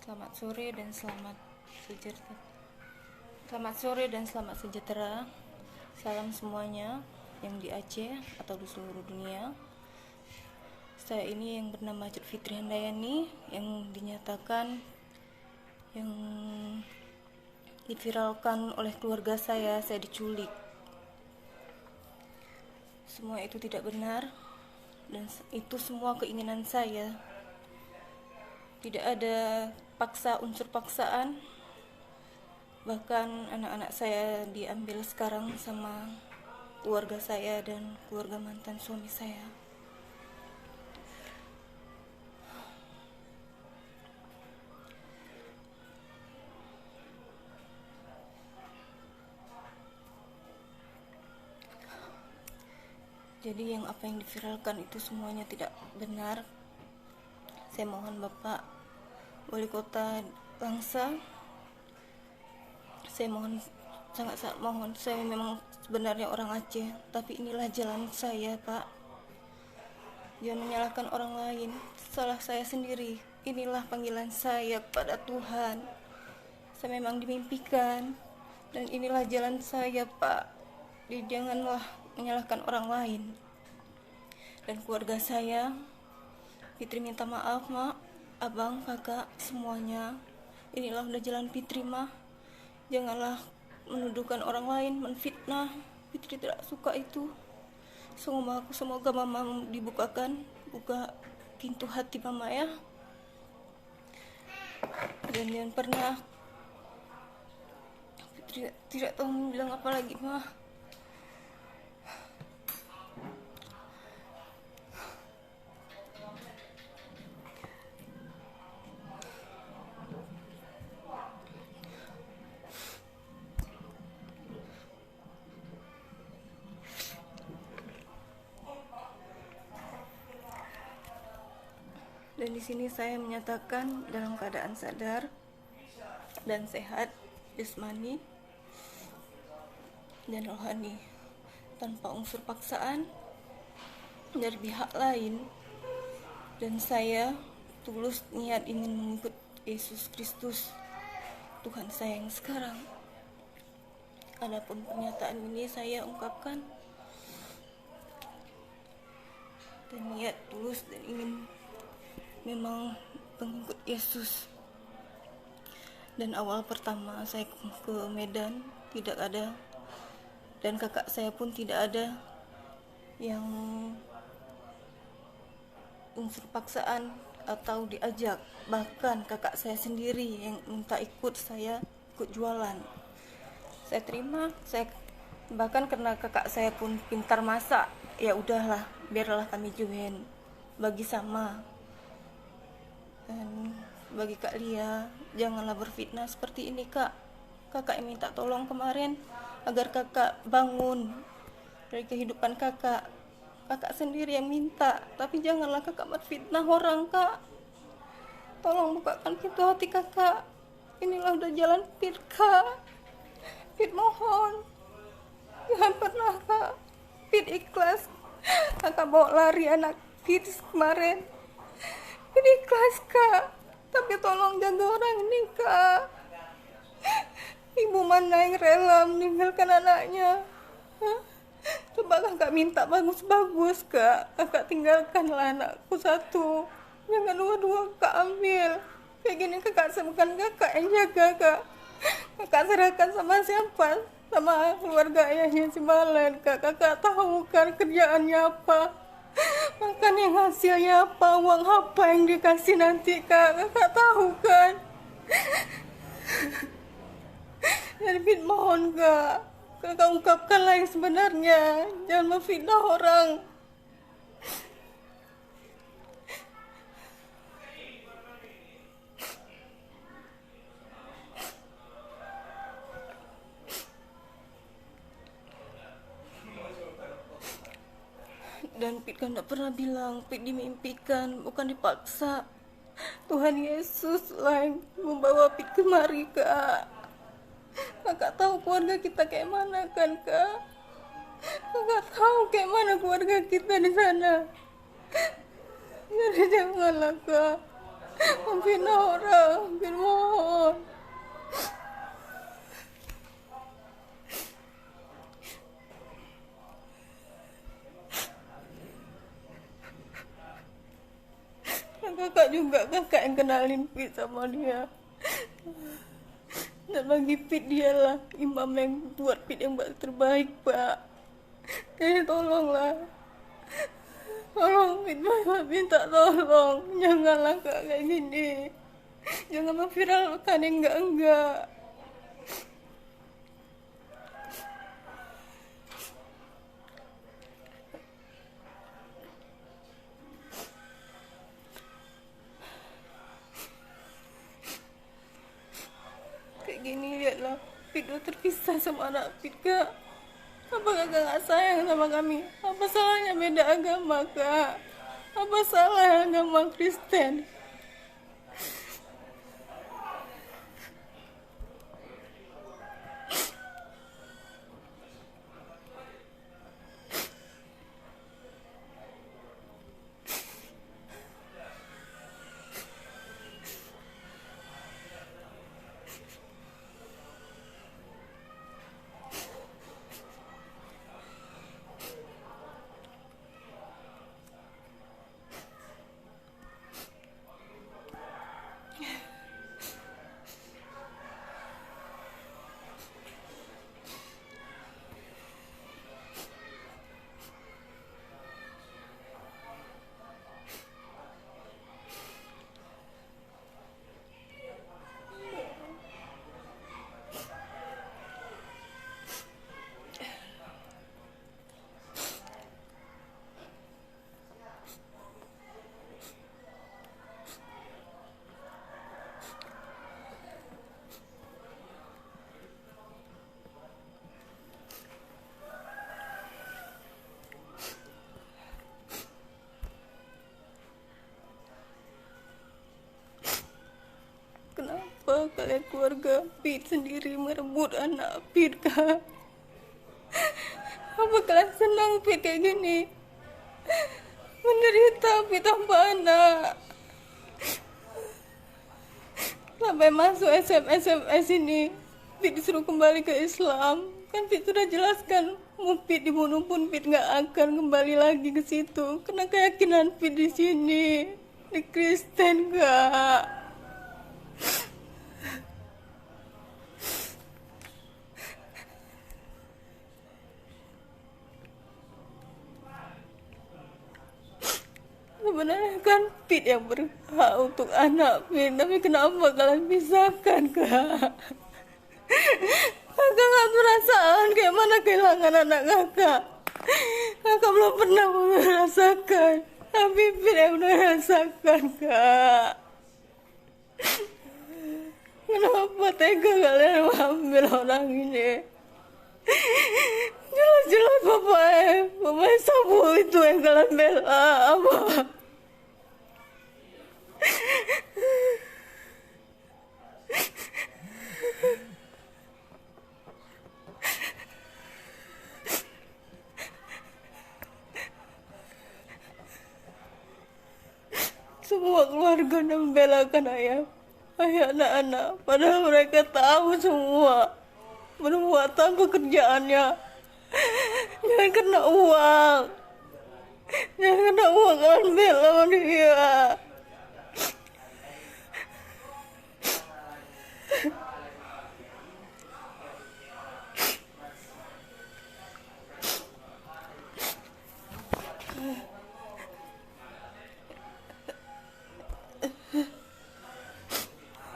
Selamat sore dan selamat sejahtera. Selamat sore dan selamat sejahtera. Salam semuanya yang di Aceh atau di seluruh dunia. Saya ini yang bernama Cut Fitri Handayani yang dinyatakan yang diviralkan oleh keluarga saya diculik. Semua itu tidak benar dan itu semua keinginan saya. Tidak ada unsur paksaan. Bahkan anak-anak saya diambil sekarang sama keluarga saya dan keluarga mantan suami saya. Jadi yang apa yang diviralkan itu semuanya tidak benar. Saya mohon Bapak Wali Kota Langsa, saya mohon, sangat-sangat mohon, saya memang sebenarnya orang Aceh, tapi inilah jalan saya, Pak. Jangan menyalahkan orang lain, salah saya sendiri. Inilah panggilan saya kepada Tuhan. Saya memang dimimpikan, dan inilah jalan saya, Pak. Jadi janganlah menyalahkan orang lain. Dan keluarga saya, Fitri minta maaf, Mak, Abang, Kakak, semuanya. Inilah udah jalan Fitri, mah. Janganlah menuduhkan orang lain, menfitnah. Fitri tidak suka itu. Semoga Mama dibuka pintu hati Mama ya. Dan jangan pernah Fitri tidak tahu bilang apa lagi, mah. Dan di sini saya menyatakan dalam keadaan sadar dan sehat jasmani dan rohani, tanpa unsur paksaan dari pihak lain. Dan saya tulus niat ingin mengikut Yesus Kristus, Tuhan saya yang sekarang. Adapun pernyataan ini saya ungkapkan dan niat tulus dan ingin memang pengikut Yesus. Dan awal pertama saya ke Medan tidak ada, dan kakak saya pun tidak ada yang unsur paksaan atau diajak. Bahkan kakak saya sendiri yang minta ikut jualan. Saya terima, bahkan karena kakak saya pun pintar masak, ya udahlah, biarlah kami join, bagi sama. Dan bagi Kak Lia, janganlah berfitnah seperti ini, Kak. Kakak yang minta tolong kemarin agar kakak bangun dari kehidupan kakak. Kakak sendiri yang minta, tapi janganlah kakak berfitnah orang, Kak. Tolong bukakan pintu hati kakak. Inilah udah jalan Fit, Kak. Fit mohon, jangan pernah, Kak. Fit ikhlas. Kakak bawa lari anak Fit kemarin. Ini ikhlas, Kak, tapi tolong jaga orang ini, Kak. Ibu mana yang rela meninggalkan anaknya? Coba kakak minta bagus-bagus, Kak. Kakak tinggalkanlah anakku satu, jangan dua-dua Kak ambil. Kayak gini kakak bukan kakak yang jaga, Kak. Kakak serahkan sama siapa? Sama keluarga ayahnya si Malen, Kak. Kakak tahu kan kerjaannya apa, makan yang hasilnya apa, uang apa yang dikasih nanti, Kak. Kakak tahu kan. Jadi Fit mohon, Kak, kakak ungkapkanlah yang sebenarnya, jangan memfitnah orang. Dan Pit kan tidak pernah bilang, Pit dimimpikan, bukan dipaksa. Tuhan Yesus lah yang membawa Pit kemari, Kak. Kakak tahu keluarga kita kayak mana kan, Kak. Kakak tahu kayak mana keluarga kita di sana. Jadi janganlah, Kak. Maafin orang, maafin mohon. Kakak juga, kakak yang kenalin Fit sama dia. Dan bagi Fit dialah imam yang buat Fit yang terbaik, Pak. Jadi tolonglah. Tolong Fit, minta tolong. Janganlah Kak kayak gini. Jangan memviralkan yang enggak-enggak. Kayak gini lihatlah, Fit udah terpisah sama anak Fit, Kak. Apa kakak gak sayang sama kami? Apa salahnya beda agama, Kak? Apa salah agama Kristen? Kenapa kalian keluarga Fit sendiri merebut anak Fit, Kak? Apa kalian senang Fit kayak gini? Menderita Fit tanpa anak. Sampai masuk SMS ini, Fit disuruh kembali ke Islam. Kan Fit sudah jelaskan, mau Fit dibunuh pun Fit nggak akan kembali lagi ke situ. Karena keyakinan Fit di sini, di Kristen, Kak. Sebenarnya kan Fit yang berhak untuk anak Fit, tapi kenapa kalian pisahkan, Kak? Kakak gak perasaan kayak mana kehilangan anak kakak. Kakak belum pernah merasakan, tapi Fit yang udah rasakan, Kak. Kenapa tega kalian mengambil orang ini? Jelas-jelas Bapak Sabu itu yang kalian bela, apa? Semua keluarga membelakan ayah anak-anak, padahal mereka tahu semua perbuatan pekerjaannya. Jangan kena uang, jangan kena uang kalian bela dia.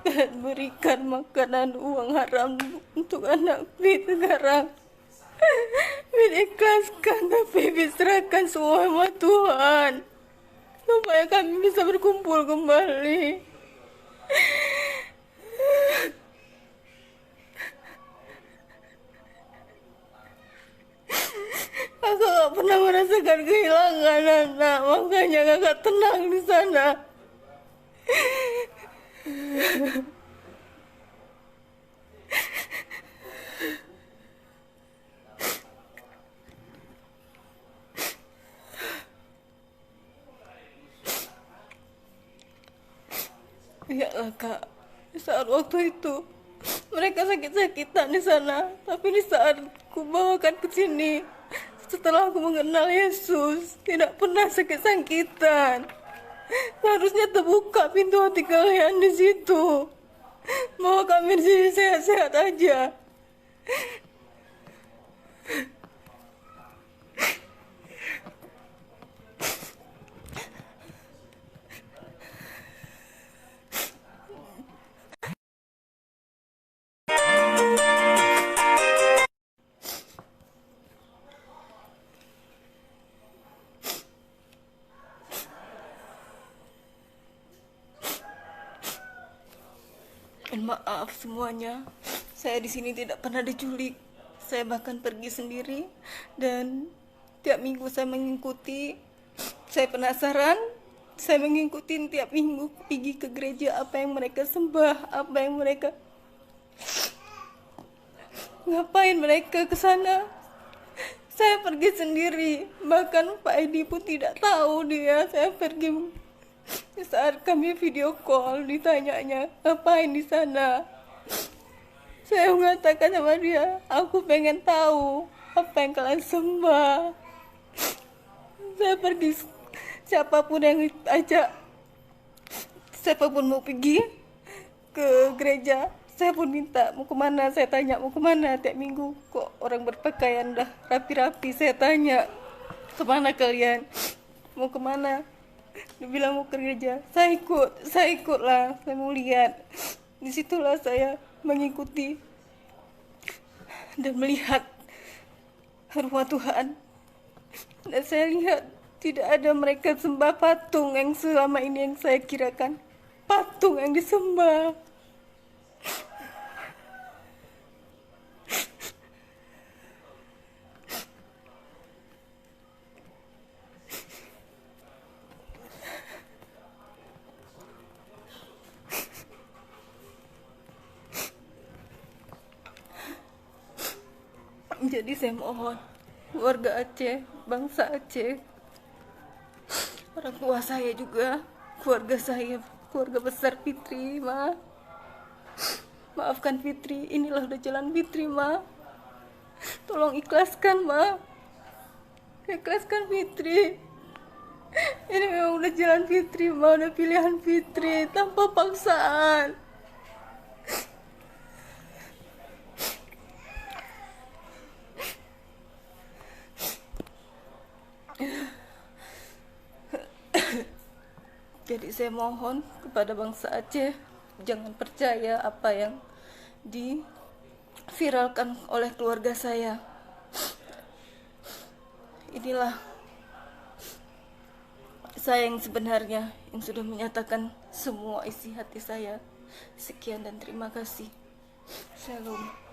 Kalian berikan makanan uang haram untuk anak Fit sekarang. Fit ikhlaskan, tapi Fit serahkan semua sama Tuhan, supaya kami bisa berkumpul kembali. Kakak gak pernah merasakan kehilangan anak, makanya kakak tenang di sana. lah Kak. Di saat waktu itu mereka sakit-sakitan di sana, tapi di saat ku bawakan ke sini, setelah aku mengenal Yesus, tidak pernah sakit-sakitan. Seharusnya terbuka pintu hati kalian di situ, bahwa kami di sini sehat-sehat aja. Dan maaf semuanya, saya di sini tidak pernah diculik. Saya bahkan pergi sendiri dan tiap minggu saya mengikuti. Saya penasaran, saya mengikuti tiap minggu pergi ke gereja, apa yang mereka sembah, apa yang mereka ngapain mereka ke sana. Saya pergi sendiri, bahkan Pak Edi pun tidak tahu dia. Saya pergi saat kami video call, ditanyanya ngapain di sana. Saya mengatakan sama dia, aku pengen tahu apa yang kalian sembah. Saya pergi, siapapun yang ajak, siapapun mau pergi ke gereja, saya pun minta mau kemana. Saya tanya mau kemana tiap minggu. Kok orang berpakaian dah rapi-rapi. Saya tanya, kemana kalian, mau kemana? Dia bilang mau ke gereja. Saya ikutlah. Saya mau lihat. Disitulah saya mengikuti dan melihat rumah Tuhan. Dan saya lihat tidak ada mereka sembah patung yang selama ini yang saya kirakan patung yang disembah. Jadi saya mohon warga Aceh, bangsa Aceh, orang tua saya juga, keluarga saya, keluarga besar Fitri, maafkan Fitri. Inilah udah jalan Fitri, tolong ikhlaskan, ikhlaskan Fitri. Ini memang udah jalan Fitri, udah pilihan Fitri tanpa paksaan. Jadi saya mohon kepada bangsa Aceh, jangan percaya apa yang diviralkan oleh keluarga saya. Inilah saya yang sebenarnya, yang sudah menyatakan semua isi hati saya. Sekian dan terima kasih. Shalom.